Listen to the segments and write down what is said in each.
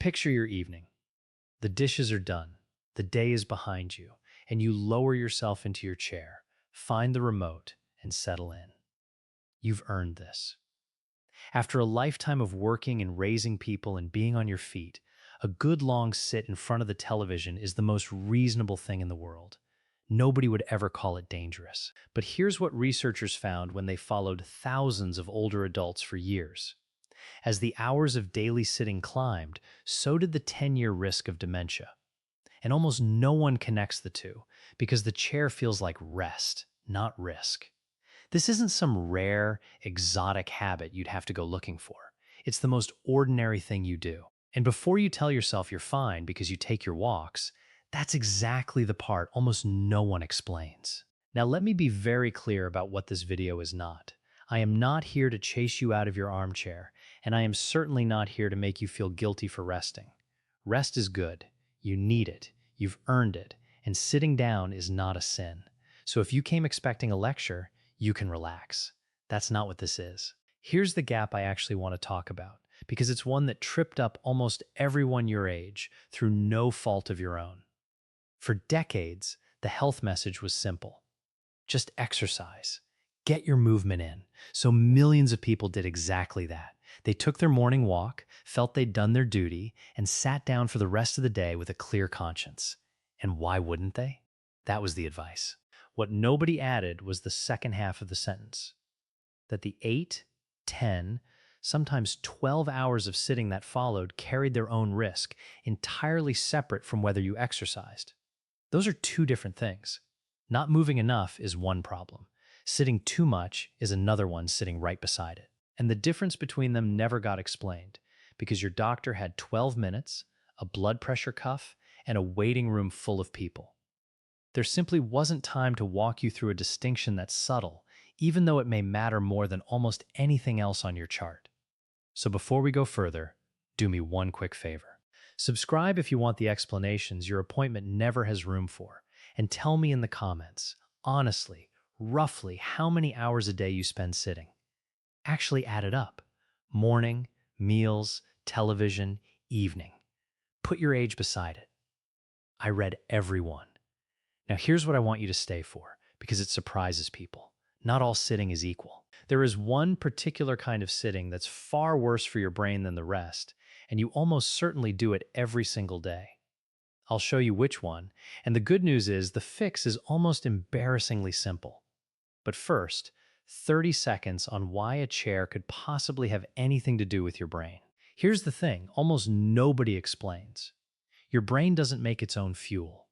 Picture your evening. The dishes are done, the day is behind you, and you lower yourself into your chair, find the remote, and settle in. You've earned this. After a lifetime of working and raising people and being on your feet, a good long sit in front of the television is the most reasonable thing in the world. Nobody would ever call it dangerous. But here's what researchers found when they followed thousands of older adults for years. As the hours of daily sitting climbed, so did the 10-year risk of dementia. And almost no one connects the two because the chair feels like rest, not risk. This isn't some rare, exotic habit you'd have to go looking for. It's the most ordinary thing you do. And before you tell yourself you're fine because you take your walks, that's exactly the part almost no one explains. Now let me be very clear about what this video is not. I am not here to chase you out of your armchair, and I am certainly not here to make you feel guilty for resting. Rest is good. You need it. You've earned it. And sitting down is not a sin. So if you came expecting a lecture, you can relax. That's not what this is. Here's the gap I actually want to talk about, because it's one that tripped up almost everyone your age through no fault of your own. For decades, the health message was simple. Just exercise. Get your movement in. So millions of people did exactly that. They took their morning walk, felt they'd done their duty, and sat down for the rest of the day with a clear conscience. And why wouldn't they? That was the advice. What nobody added was the second half of the sentence. That the 8, 10, sometimes 12 hours of sitting that followed carried their own risk, entirely separate from whether you exercised. Those are two different things. Not moving enough is one problem. Sitting too much is another one sitting right beside it. And the difference between them never got explained because your doctor had 12 minutes, a blood pressure cuff, and a waiting room full of people. There simply wasn't time to walk you through a distinction that's subtle, even though it may matter more than almost anything else on your chart. So before we go further, do me one quick favor. Subscribe if you want the explanations your appointment never has room for, and tell me in the comments, honestly, roughly how many hours a day you spend sitting. Actually add it up. Morning, meals, television, evening. Put your age beside it. I read every one. Now here's what I want you to stay for, because it surprises people. Not all sitting is equal. There is one particular kind of sitting that's far worse for your brain than the rest, and you almost certainly do it every single day. I'll show you which one, and the good news is the fix is almost embarrassingly simple. But first, 30 seconds on why a chair could possibly have anything to do with your brain. Here's the thing almost nobody explains. Your brain doesn't make its own fuel.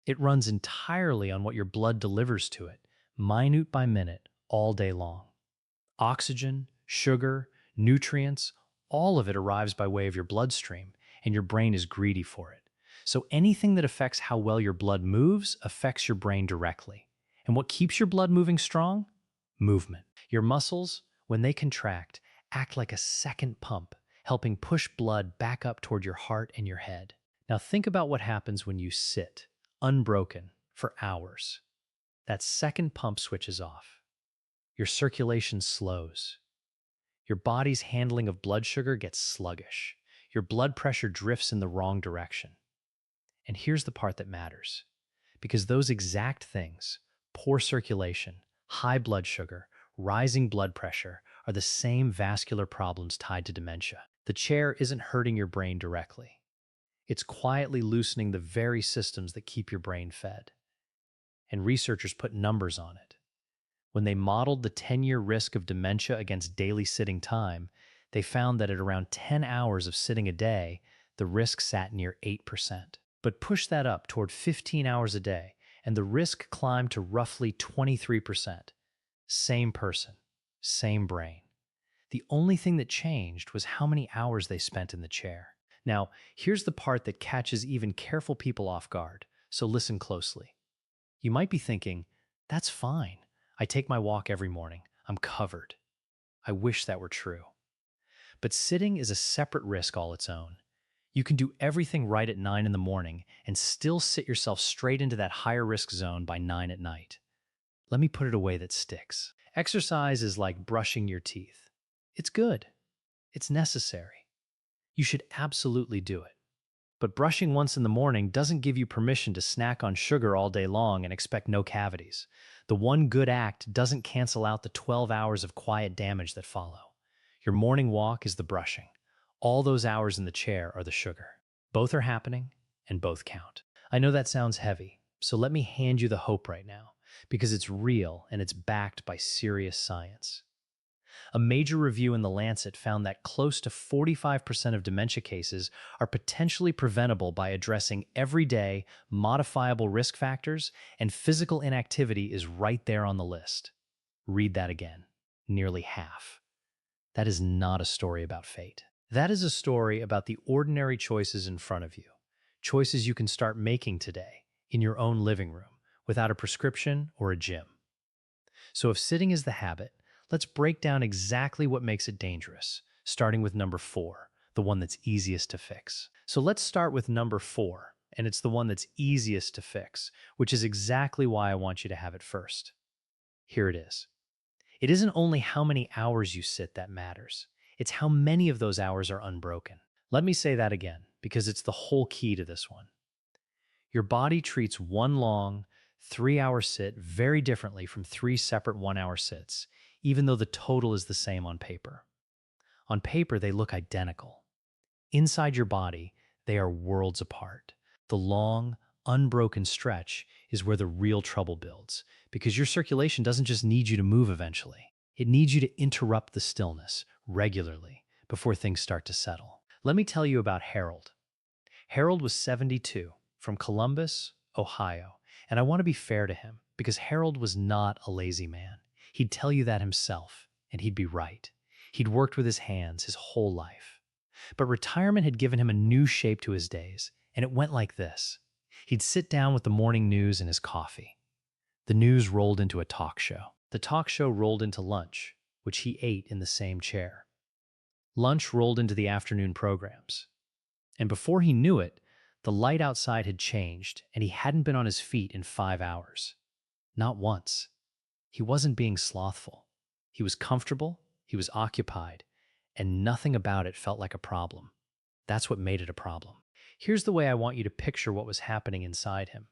It runs entirely on what your blood delivers to it, minute by minute, all day long. Oxygen, sugar, nutrients, all of it arrives by way of your bloodstream, and your brain is greedy for it. So anything that affects how well your blood moves affects your brain directly. And what keeps your blood moving strong? Movement. Your muscles, when they contract, act like a second pump, helping push blood back up toward your heart and your head. Now think about what happens when you sit, unbroken, for hours. That second pump switches off. Your circulation slows. Your body's handling of blood sugar gets sluggish. Your blood pressure drifts in the wrong direction. And here's the part that matters. Because those exact things, poor circulation, high blood sugar, rising blood pressure, are the same vascular problems tied to dementia. The chair isn't hurting your brain directly. It's quietly loosening the very systems that keep your brain fed. And researchers put numbers on it. When they modeled the 10-year risk of dementia against daily sitting time, they found that at around 10 hours of sitting a day, the risk sat near 8%. But push that up toward 15 hours a day, and the risk climbed to roughly 23%. Same person, same brain. The only thing that changed was how many hours they spent in the chair. Now, here's the part that catches even careful people off guard, so listen closely. You might be thinking, that's fine. I take my walk every morning. I'm covered. I wish that were true. But sitting is a separate risk all its own. You can do everything right at 9 in the morning and still sit yourself straight into that higher risk zone by 9 at night. Let me put it a way that sticks. Exercise is like brushing your teeth. It's good. It's necessary. You should absolutely do it. But brushing once in the morning doesn't give you permission to snack on sugar all day long and expect no cavities. The one good act doesn't cancel out the 12 hours of quiet damage that follow. Your morning walk is the brushing. All those hours in the chair are the sugar. Both are happening, and both count. I know that sounds heavy, so let me hand you the hope right now, because it's real and it's backed by serious science. A major review in The Lancet found that close to 45% of dementia cases are potentially preventable by addressing everyday, modifiable risk factors, and physical inactivity is right there on the list. Read that again. Nearly half. That is not a story about fate. That is a story about the ordinary choices in front of you. Choices you can start making today, in your own living room, without a prescription or a gym. So if sitting is the habit, let's break down exactly what makes it dangerous, starting with number 4, the one that's easiest to fix. So let's start with number 4, and it's the one that's easiest to fix, which is exactly why I want you to have it first. Here it is. It isn't only how many hours you sit that matters, it's how many of those hours are unbroken. Let me say that again, because it's the whole key to this one. Your body treats one long, 3-hour sit very differently from 3 separate 1-hour sits, even though the total is the same on paper. On paper, they look identical. Inside your body, they are worlds apart. The long, unbroken stretch is where the real trouble builds, because your circulation doesn't just need you to move eventually. It needs you to interrupt the stillness regularly before things start to settle. Let me tell you about Harold. Harold was 72, from Columbus, Ohio, and I want to be fair to him because Harold was not a lazy man. He'd tell you that himself, and he'd be right. He'd worked with his hands his whole life. But retirement had given him a new shape to his days, and it went like this. He'd sit down with the morning news and his coffee. The news rolled into a talk show. The talk show rolled into lunch, which he ate in the same chair. Lunch rolled into the afternoon programs. And before he knew it, the light outside had changed, and he hadn't been on his feet in 5 hours. Not once. He wasn't being slothful. He was comfortable, he was occupied, and nothing about it felt like a problem. That's what made it a problem. Here's the way I want you to picture what was happening inside him.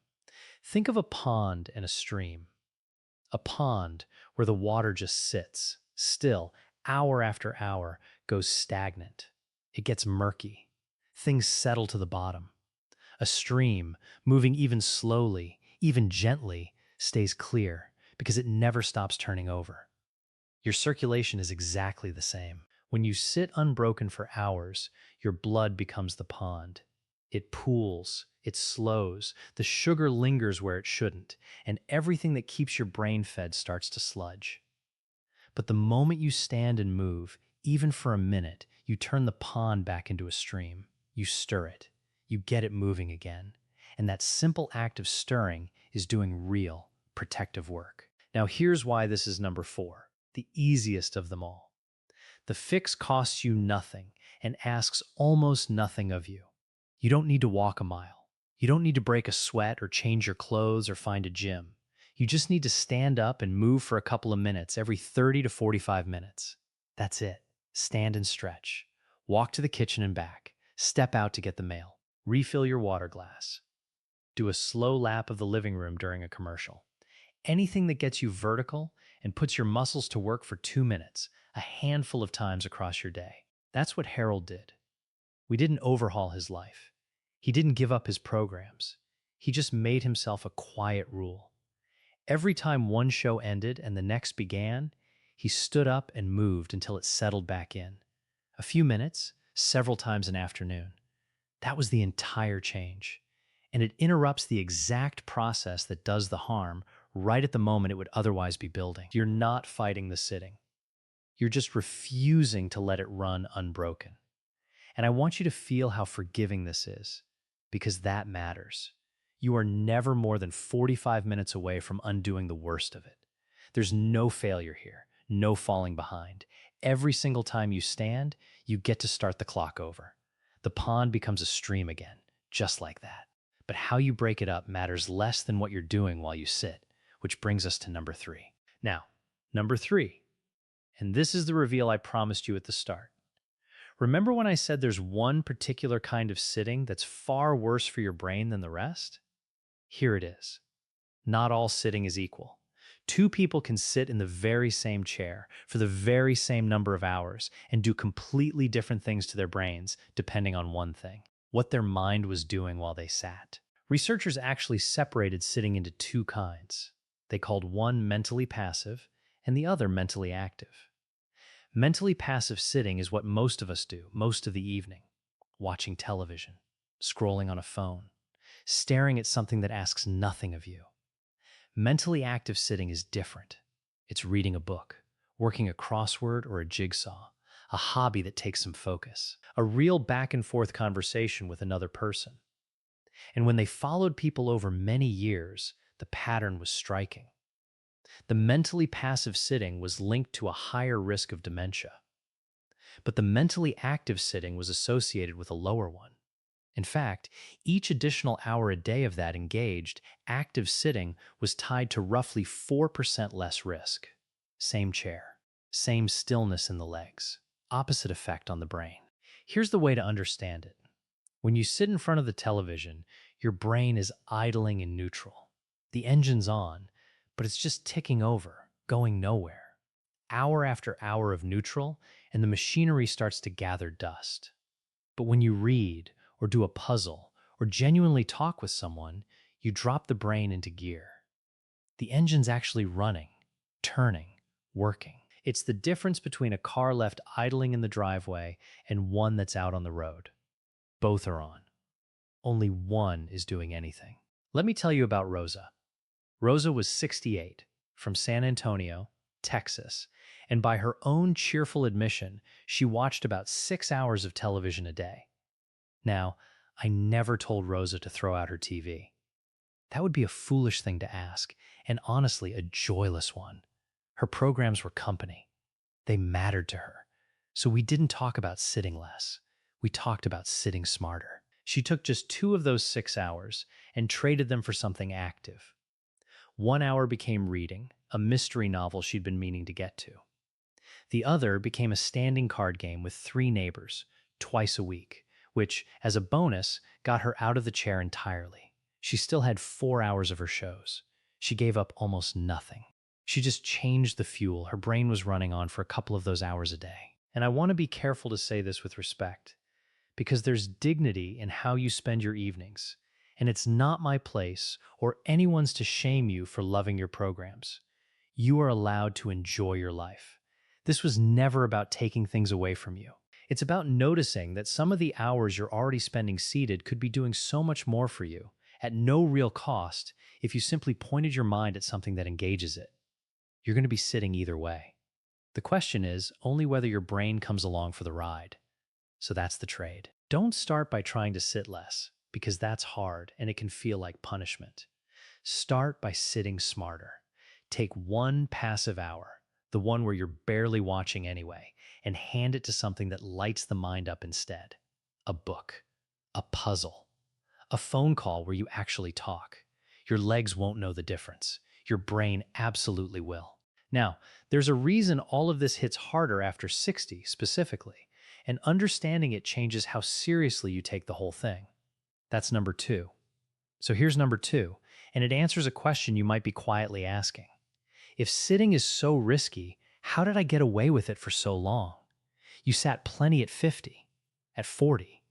Think of a pond and a stream. A pond where the water just sits, still, hour after hour, goes stagnant. It gets murky. Things settle to the bottom. A stream, moving even slowly, even gently, stays clear because it never stops turning over. Your circulation is exactly the same. When you sit unbroken for hours, your blood becomes the pond. It pools, it slows, the sugar lingers where it shouldn't, and everything that keeps your brain fed starts to sludge. But the moment you stand and move, even for a minute, you turn the pond back into a stream. You stir it. You get it moving again. And that simple act of stirring is doing real, protective work. Now here's why this is number 4, the easiest of them all. The fix costs you nothing and asks almost nothing of you. You don't need to walk a mile. You don't need to break a sweat or change your clothes or find a gym. You just need to stand up and move for a couple of minutes every 30 to 45 minutes. That's it. Stand and stretch. Walk to the kitchen and back. Step out to get the mail. Refill your water glass. Do a slow lap of the living room during a commercial. Anything that gets you vertical and puts your muscles to work for 2 minutes, a handful of times across your day. That's what Harold did. We didn't overhaul his life. He didn't give up his programs. He just made himself a quiet rule. Every time one show ended and the next began, he stood up and moved until it settled back in. A few minutes, several times an afternoon. That was the entire change. And it interrupts the exact process that does the harm right at the moment it would otherwise be building. You're not fighting the sitting. You're just refusing to let it run unbroken. And I want you to feel how forgiving this is, because that matters. You are never more than 45 minutes away from undoing the worst of it. There's no failure here, no falling behind. Every single time you stand, you get to start the clock over. The pond becomes a stream again, just like that. But how you break it up matters less than what you're doing while you sit, which brings us to number 3. Now, number 3, and this is the reveal I promised you at the start. Remember when I said there's one particular kind of sitting that's far worse for your brain than the rest? Here it is. Not all sitting is equal. Two people can sit in the very same chair for the very same number of hours and do completely different things to their brains depending on one thing: what their mind was doing while they sat. Researchers actually separated sitting into two kinds. They called one mentally passive and the other mentally active. Mentally passive sitting is what most of us do most of the evening: watching television, scrolling on a phone, staring at something that asks nothing of you. Mentally active sitting is different. It's reading a book, working a crossword or a jigsaw, a hobby that takes some focus, a real back and forth conversation with another person. And when they followed people over many years, the pattern was striking. The mentally passive sitting was linked to a higher risk of dementia, but the mentally active sitting was associated with a lower one. In fact, each additional hour a day of that engaged, active sitting was tied to roughly 4% less risk. Same chair, same stillness in the legs, opposite effect on the brain. Here's the way to understand it. When you sit in front of the television, your brain is idling in neutral. The engine's on, but it's just ticking over, going nowhere. Hour after hour of neutral, and the machinery starts to gather dust. But when you read, or do a puzzle, or genuinely talk with someone, you drop the brain into gear. The engine's actually running, turning, working. It's the difference between a car left idling in the driveway and one that's out on the road. Both are on. Only one is doing anything. Let me tell you about Rosa. Rosa was 68, from San Antonio, Texas, and by her own cheerful admission, she watched about 6 hours of television a day. Now, I never told Rosa to throw out her TV. That would be a foolish thing to ask, and honestly, a joyless one. Her programs were company. They mattered to her. So we didn't talk about sitting less. We talked about sitting smarter. She took just 2 of those 6 hours and traded them for something active. 1 hour became reading, a mystery novel she'd been meaning to get to. The other became a standing card game with 3 neighbors, twice a week, which, as a bonus, got her out of the chair entirely. She still had 4 hours of her shows. She gave up almost nothing. She just changed the fuel her brain was running on for a couple of those hours a day. And I want to be careful to say this with respect, because there's dignity in how you spend your evenings, and it's not my place or anyone's to shame you for loving your programs. You are allowed to enjoy your life. This was never about taking things away from you. It's about noticing that some of the hours you're already spending seated could be doing so much more for you, at no real cost, if you simply pointed your mind at something that engages it. You're going to be sitting either way. The question is only whether your brain comes along for the ride. So that's the trade. Don't start by trying to sit less, because that's hard and it can feel like punishment. Start by sitting smarter. Take 1 passive hour, the one where you're barely watching anyway, and hand it to something that lights the mind up instead. A book, a puzzle, a phone call where you actually talk. Your legs won't know the difference. Your brain absolutely will. Now, there's a reason all of this hits harder after 60 specifically, and understanding it changes how seriously you take the whole thing. That's number 2. So here's number 2, and it answers a question you might be quietly asking. If sitting is so risky, how did I get away with it for so long? You sat plenty at 50, at 40.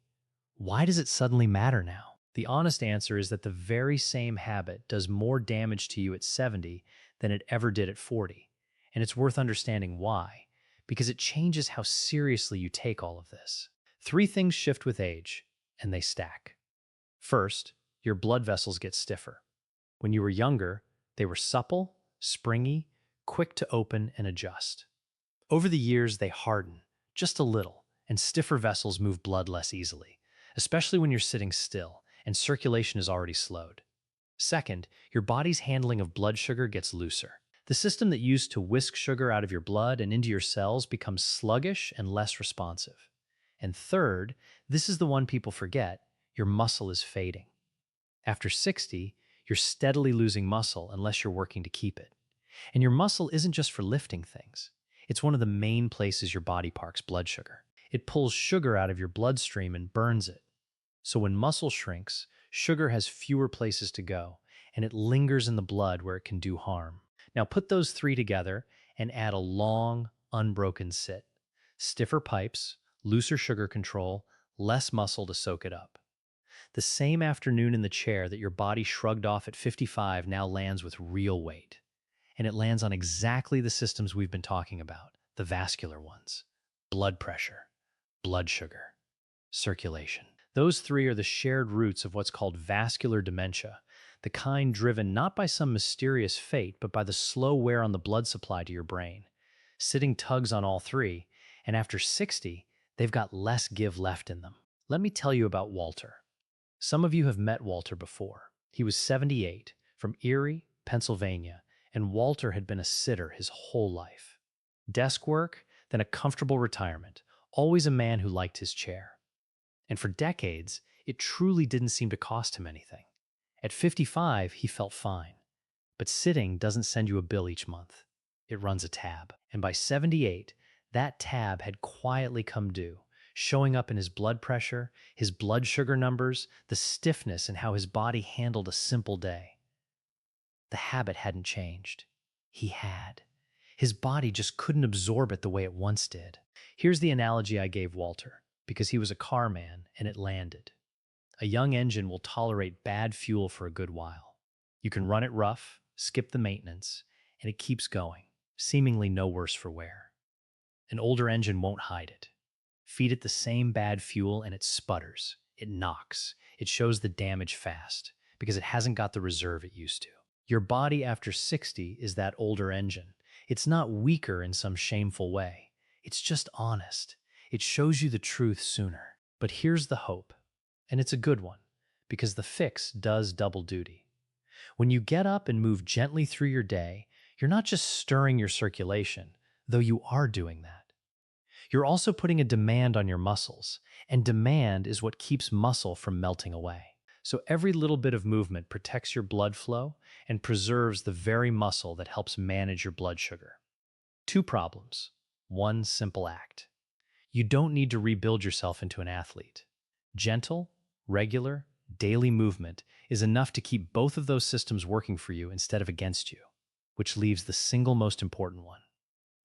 Why does it suddenly matter now? The honest answer is that the very same habit does more damage to you at 70 than it ever did at 40. And it's worth understanding why, because it changes how seriously you take all of this. 3 things shift with age, and they stack. First, your blood vessels get stiffer. When you were younger, they were supple, springy, quick to open and adjust. Over the years, they harden, just a little, and stiffer vessels move blood less easily, especially when you're sitting still and circulation is already slowed. Second, your body's handling of blood sugar gets looser. The system that used to whisk sugar out of your blood and into your cells becomes sluggish and less responsive. And third, this is the one people forget, your muscle is fading. After 60, you're steadily losing muscle unless you're working to keep it. And your muscle isn't just for lifting things. It's one of the main places your body parks blood sugar. It pulls sugar out of your bloodstream and burns it. So when muscle shrinks, sugar has fewer places to go, and it lingers in the blood where it can do harm. Now put those three together and add a long, unbroken sit. Stiffer pipes, looser sugar control, less muscle to soak it up. The same afternoon in the chair that your body shrugged off at 55 now lands with real weight. And it lands on exactly the systems we've been talking about, the vascular ones: blood pressure, blood sugar, circulation. Those three are the shared roots of what's called vascular dementia, the kind driven not by some mysterious fate, but by the slow wear on the blood supply to your brain. Sitting tugs on all three, and after 60, they've got less give left in them. Let me tell you about Walter. Some of you have met Walter before. He was 78, from Erie, Pennsylvania, and Walter had been a sitter his whole life. Desk work, then a comfortable retirement, always a man who liked his chair. And for decades, it truly didn't seem to cost him anything. At 55, he felt fine. But sitting doesn't send you a bill each month. It runs a tab. And by 78, that tab had quietly come due, showing up in his blood pressure, his blood sugar numbers, the stiffness, and how his body handled a simple day. The habit hadn't changed. He had. His body just couldn't absorb it the way it once did. Here's the analogy I gave Walter, because he was a car man and it landed. A young engine will tolerate bad fuel for a good while. You can run it rough, skip the maintenance, and it keeps going, seemingly no worse for wear. An older engine won't hide it. Feed it the same bad fuel and it sputters, it knocks, it shows the damage fast, because it hasn't got the reserve it used to. Your body after 60 is that older engine. It's not weaker in some shameful way. It's just honest. It shows you the truth sooner. But here's the hope, and it's a good one, because the fix does double duty. When you get up and move gently through your day, you're not just stirring your circulation, though you are doing that. You're also putting a demand on your muscles, and demand is what keeps muscle from melting away. So every little bit of movement protects your blood flow and preserves the very muscle that helps manage your blood sugar. Two problems, one simple act. You don't need to rebuild yourself into an athlete. Gentle, regular, daily movement is enough to keep both of those systems working for you instead of against you, which leaves the single most important one.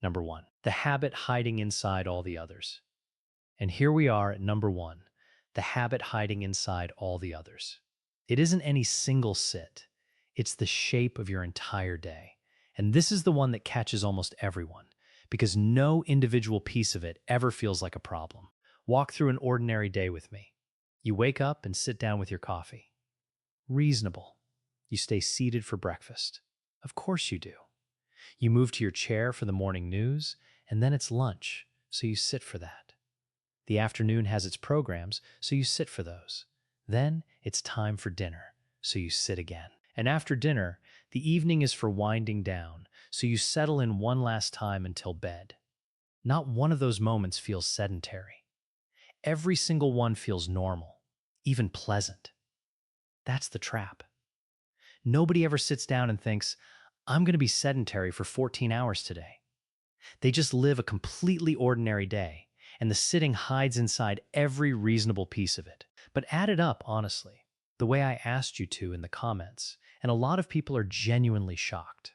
Number one, the habit hiding inside all the others. And here we are at number one, the habit hiding inside all the others. It isn't any single sit. It's the shape of your entire day. And this is the one that catches almost everyone, because no individual piece of it ever feels like a problem. Walk through an ordinary day with me. You wake up and sit down with your coffee. Reasonable. You stay seated for breakfast. Of course you do. You move to your chair for the morning news, and then it's lunch, so you sit for that. The afternoon has its programs, so you sit for those. Then it's time for dinner, so you sit again. And after dinner, the evening is for winding down, so you settle in one last time until bed. Not one of those moments feels sedentary. Every single one feels normal, even pleasant. That's the trap. Nobody ever sits down and thinks, I'm going to be sedentary for 14 hours today. They just live a completely ordinary day, and the sitting hides inside every reasonable piece of it. But add it up, honestly, the way I asked you to in the comments, and a lot of people are genuinely shocked.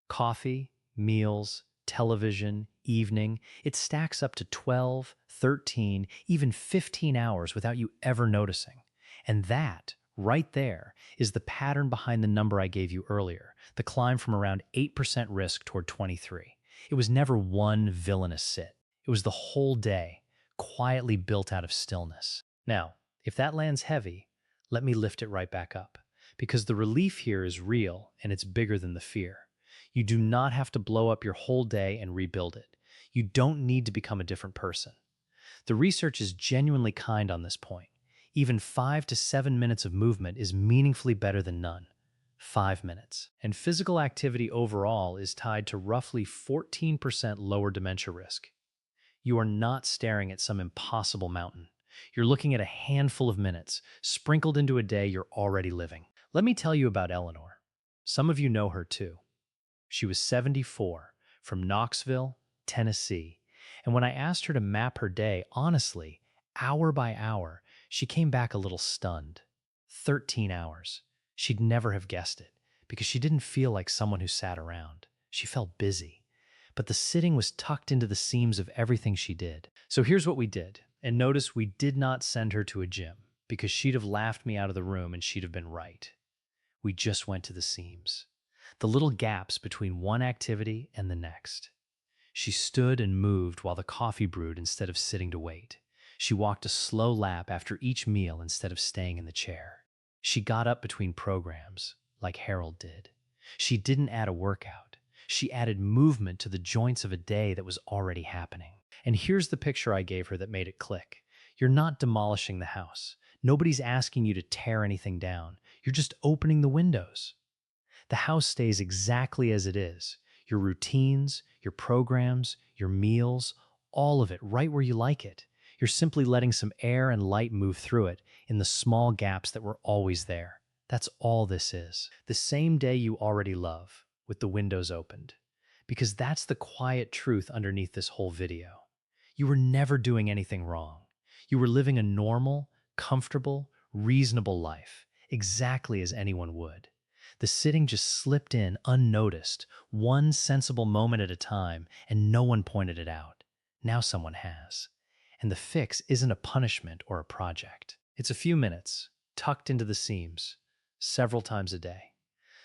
Coffee, meals, television, evening, it stacks up to 12, 13, even 15 hours without you ever noticing. And that, right there, is the pattern behind the number I gave you earlier, the climb from around 8% risk toward 23. It was never one villainous sit. It was the whole day, quietly built out of stillness. Now, if that lands heavy, let me lift it right back up, because the relief here is real and it's bigger than the fear. You do not have to blow up your whole day and rebuild it. You don't need to become a different person. The research is genuinely kind on this point. Even 5 to 7 minutes of movement is meaningfully better than none. 5 minutes. And physical activity overall is tied to roughly 14% lower dementia risk. You are not staring at some impossible mountain. You're looking at a handful of minutes, sprinkled into a day you're already living. Let me tell you about Eleanor. Some of you know her too. She was 74, from Knoxville, Tennessee, And when I asked her to map her day, honestly, hour by hour, she came back a little stunned. 13 hours. She'd never have guessed it because she didn't feel like someone who sat around. She felt busy. But the sitting was tucked into the seams of everything she did. So here's what we did. And notice we did not send her to a gym because she'd have laughed me out of the room and she'd have been right. We just went to the seams, the little gaps between one activity and the next. She stood and moved while the coffee brewed instead of sitting to wait. She walked a slow lap after each meal instead of staying in the chair. She got up between programs, like Harold did. She didn't add a workout. She added movement to the joints of a day that was already happening. And here's the picture I gave her that made it click. You're not demolishing the house. Nobody's asking you to tear anything down. You're just opening the windows. The house stays exactly as it is. Your routines, your programs, your meals, all of it right where you like it. You're simply letting some air and light move through it in the small gaps that were always there. That's all this is. The same day you already love, with the windows opened. Because that's the quiet truth underneath this whole video. You were never doing anything wrong. You were living a normal, comfortable, reasonable life, exactly as anyone would. The sitting just slipped in unnoticed, one sensible moment at a time, and no one pointed it out. Now someone has. And the fix isn't a punishment or a project. It's a few minutes, tucked into the seams, several times a day.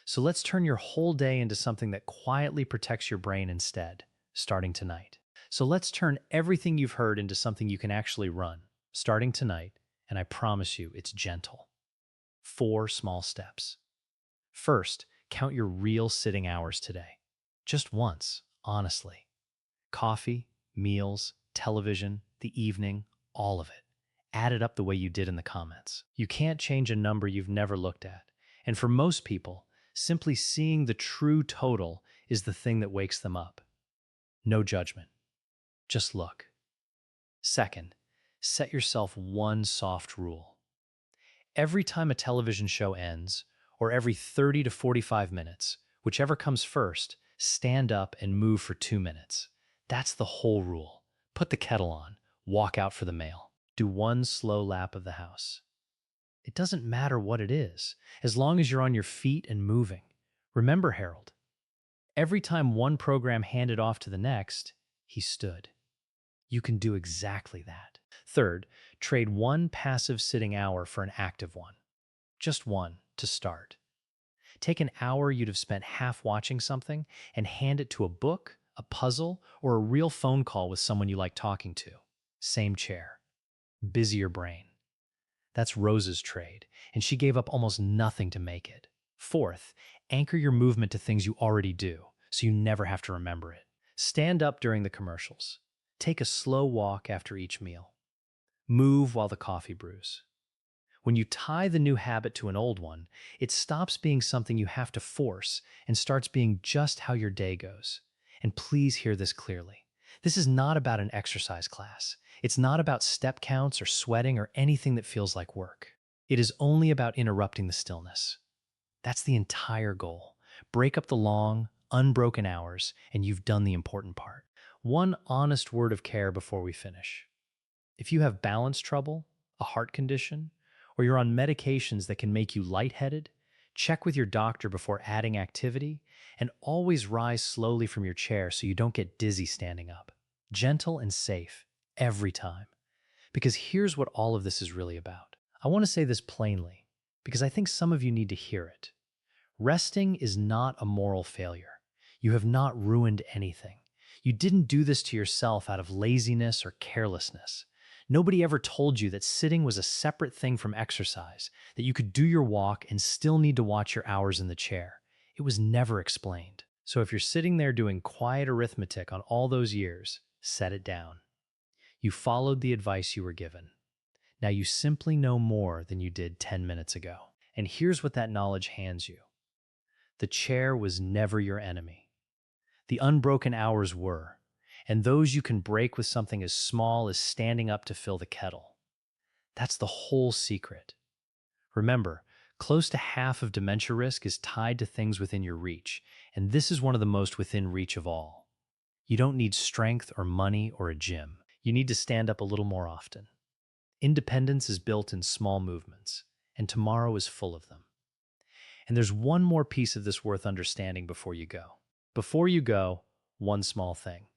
So let's turn your whole day into something that quietly protects your brain instead, starting tonight. So let's turn everything you've heard into something you can actually run, starting tonight, and I promise you it's gentle. 4 small steps. First, count your real sitting hours today. Just once, honestly. Coffee, meals, television, the evening, all of it. Add it up the way you did in the comments. You can't change a number you've never looked at. And for most people, simply seeing the true total is the thing that wakes them up. No judgment. Just look. Second, set yourself one soft rule. Every time a television show ends, or every 30 to 45 minutes, whichever comes first, stand up and move for 2 minutes. That's the whole rule. Put the kettle on, walk out for the mail. Do one slow lap of the house. It doesn't matter what it is, as long as you're on your feet and moving. Remember Harold. Every time one program handed off to the next, he stood. You can do exactly that. Third, trade one passive sitting hour for an active one. Just one to start. Take an hour you'd have spent half watching something and hand it to a book, a puzzle, or a real phone call with someone you like talking to. Same chair. Busier brain. That's Rose's trade, and she gave up almost nothing to make it. Fourth, anchor your movement to things you already do, so you never have to remember it. Stand up during the commercials. Take a slow walk after each meal. Move while the coffee brews. When you tie the new habit to an old one, it stops being something you have to force and starts being just how your day goes. And please hear this clearly. This is not about an exercise class. It's not about step counts or sweating or anything that feels like work. It is only about interrupting the stillness. That's the entire goal. Break up the long, unbroken hours, and you've done the important part. One honest word of care before we finish. If you have balance trouble, a heart condition, or you're on medications that can make you lightheaded, check with your doctor before adding activity, and always rise slowly from your chair so you don't get dizzy standing up. Gentle and safe, every time. Because here's what all of this is really about. I want to say this plainly, because I think some of you need to hear it. Resting is not a moral failure. You have not ruined anything. You didn't do this to yourself out of laziness or carelessness. Nobody ever told you that sitting was a separate thing from exercise, that you could do your walk and still need to watch your hours in the chair. It was never explained. So if you're sitting there doing quiet arithmetic on all those years, set it down. You followed the advice you were given. Now you simply know more than you did 10 minutes ago. And here's what that knowledge hands you. The chair was never your enemy. The unbroken hours were, and those you can break with something as small as standing up to fill the kettle. That's the whole secret. Remember, close to half of dementia risk is tied to things within your reach, and this is one of the most within reach of all. You don't need strength or money or a gym. You need to stand up a little more often. Independence is built in small movements, and tomorrow is full of them. And there's one more piece of this worth understanding before you go. Before you go, one small thing.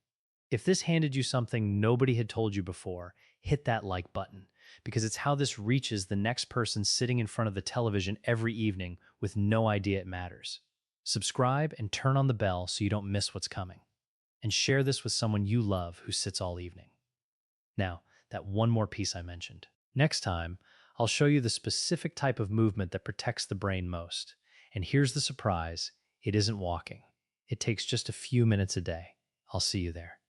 If this handed you something nobody had told you before, hit that like button, because it's how this reaches the next person sitting in front of the television every evening with no idea it matters. Subscribe and turn on the bell so you don't miss what's coming. And share this with someone you love who sits all evening. Now, that one more piece I mentioned. Next time, I'll show you the specific type of movement that protects the brain most. And here's the surprise, it isn't walking. It takes just a few minutes a day. I'll see you there.